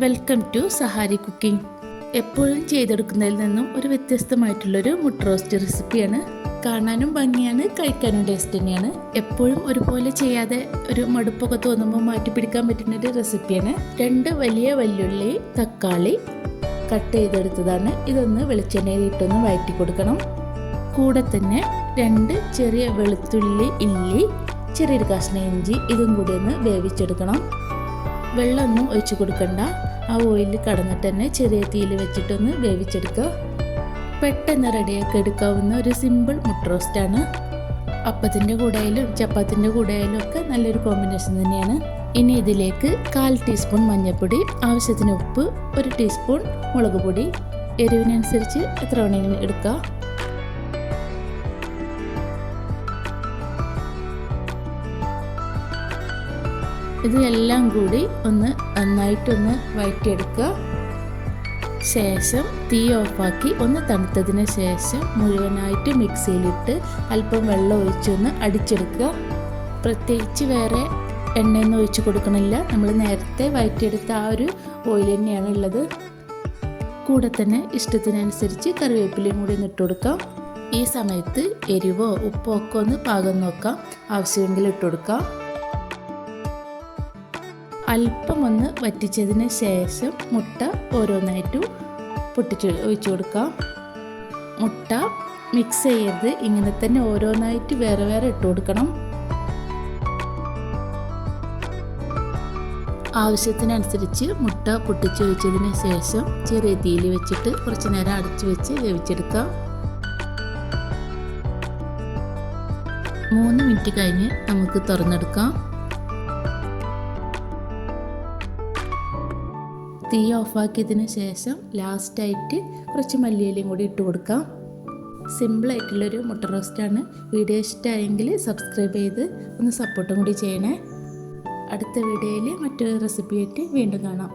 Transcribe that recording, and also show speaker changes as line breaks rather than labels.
Welcome to Sahari cooking. എപ്പോഴും ചെയ്തെടുക്കുന്നതിൽ നിന്നും ഒരു വ്യത്യസ്തമായിട്ടുള്ളൊരു മുട്ട റോസ്റ്റ് റെസിപ്പിയാണ്. കാണാനും ഭംഗിയാണ്, കഴിക്കാനും ടേസ്റ്റ് തന്നെയാണ്. എപ്പോഴും ഒരുപോലെ ചെയ്യാതെ ഒരു മടുപ്പൊക്കെ തോന്നുമ്പോൾ മാറ്റി പിടിക്കാൻ പറ്റുന്നൊരു റെസിപ്പിയാണ്. 2 വലിയ വെല്ലുള്ളി, തക്കാളി കട്ട് ചെയ്തെടുത്തതാണ്. ഇതൊന്ന് വെളിച്ചെണ്ണയിൽ ഇട്ടൊന്ന് വഴറ്റി കൊടുക്കണം. കൂടെ തന്നെ 2 ചെറിയ വെളുത്തുള്ളി ഇല്ലി, ചെറിയൊരു കഷ്ണം ഇഞ്ചി ഇതും കൂടി ഒന്ന് വേവിച്ചെടുക്കണം. വെള്ളമൊന്നും ഒഴിച്ച് കൊടുക്കണ്ട. ആ ഓയിലിൽ കടന്നിട്ട് തന്നെ ചെറിയ തീയിൽ വെച്ചിട്ടൊന്ന് വേവിച്ചെടുക്കുക. പെട്ടെന്ന് റെഡിയാക്കി എടുക്കാവുന്ന ഒരു സിമ്പിൾ മുട്ട റോസ്റ്റാണ്. അപ്പത്തിൻ്റെ കൂടെയായാലും ചപ്പാത്തിൻ്റെ കൂടെയായാലും ഒക്കെ നല്ലൊരു കോമ്പിനേഷൻ തന്നെയാണ്. ഇനി ഇതിലേക്ക് 1/4 ടീസ്പൂൺ മഞ്ഞൾപ്പൊടി, ആവശ്യത്തിന് ഉപ്പ്, 1 ടീസ്പൂൺ മുളക് പൊടി, എരിവിനനുസരിച്ച് എത്ര വേണമെങ്കിലും എടുക്കുക. ഇതെല്ലാം കൂടി ഒന്ന് നന്നായിട്ടൊന്ന് വഴറ്റിയെടുക്കുക. ശേഷം തീ ഓഫാക്കി ഒന്ന് തണുത്തതിന് ശേഷം മുഴുവനായിട്ട് മിക്സിയിലിട്ട് അല്പം വെള്ളം ഒഴിച്ചൊന്ന് അടിച്ചെടുക്കുക. പ്രത്യേകിച്ച് വേറെ എണ്ണയൊന്നും ഒഴിച്ച് കൊടുക്കണില്ല. നമ്മൾ നേരത്തെ വഴറ്റിയെടുത്ത ആ ഒരു ഓയിൽ തന്നെയാണ് ഉള്ളത്. കൂടെ തന്നെ ഇഷ്ടത്തിനനുസരിച്ച് കറിവേപ്പിലയും കൂടി ഇട്ട് കൊടുക്കാം. ഈ സമയത്ത് എരിവോ ഉപ്പോ ഒക്കെ ഒന്ന് പാകം നോക്കാം. ആവശ്യമെങ്കിൽ ഇട്ട് കൊടുക്കാം. അല്പം ഒന്ന് വറ്റിച്ചതിന് ശേഷം മുട്ട ഓരോന്നായിട്ടും പൊട്ടിച്ച് ഒഴിച്ചു കൊടുക്കാം. മുട്ട മിക്സ് ചെയ്യരുത്, ഇങ്ങനെ തന്നെ ഓരോന്നായിട്ട് വേറെ വേറെ ഇട്ട് കൊടുക്കണം. ആവശ്യത്തിനനുസരിച്ച് മുട്ട പൊട്ടിച്ച് ഒഴിച്ചതിന് ശേഷം ചെറിയ തീയിൽ വെച്ചിട്ട് കുറച്ച് നേരം അടച്ചു വെച്ച് വേവിച്ചെടുക്കാം. 3 മിനിറ്റ് കഴിഞ്ഞ് നമുക്ക് തുറന്നെടുക്കാം. തീ ഓഫാക്കിയതിന് ശേഷം ലാസ്റ്റായിട്ട് കുറച്ച് മല്ലിയിലയും കൂടി ഇട്ട് കൊടുക്കാം. സിമ്പിളായിട്ടുള്ളൊരു മുട്ട റോസ്റ്റാണ്. വീഡിയോ ഇഷ്ടമായെങ്കിൽ സബ്സ്ക്രൈബ് ചെയ്ത് ഒന്ന് സപ്പോർട്ടും കൂടി ചെയ്യണേ. അടുത്ത വീഡിയോയിൽ മറ്റൊരു റെസിപ്പിയായിട്ട് വീണ്ടും കാണാം.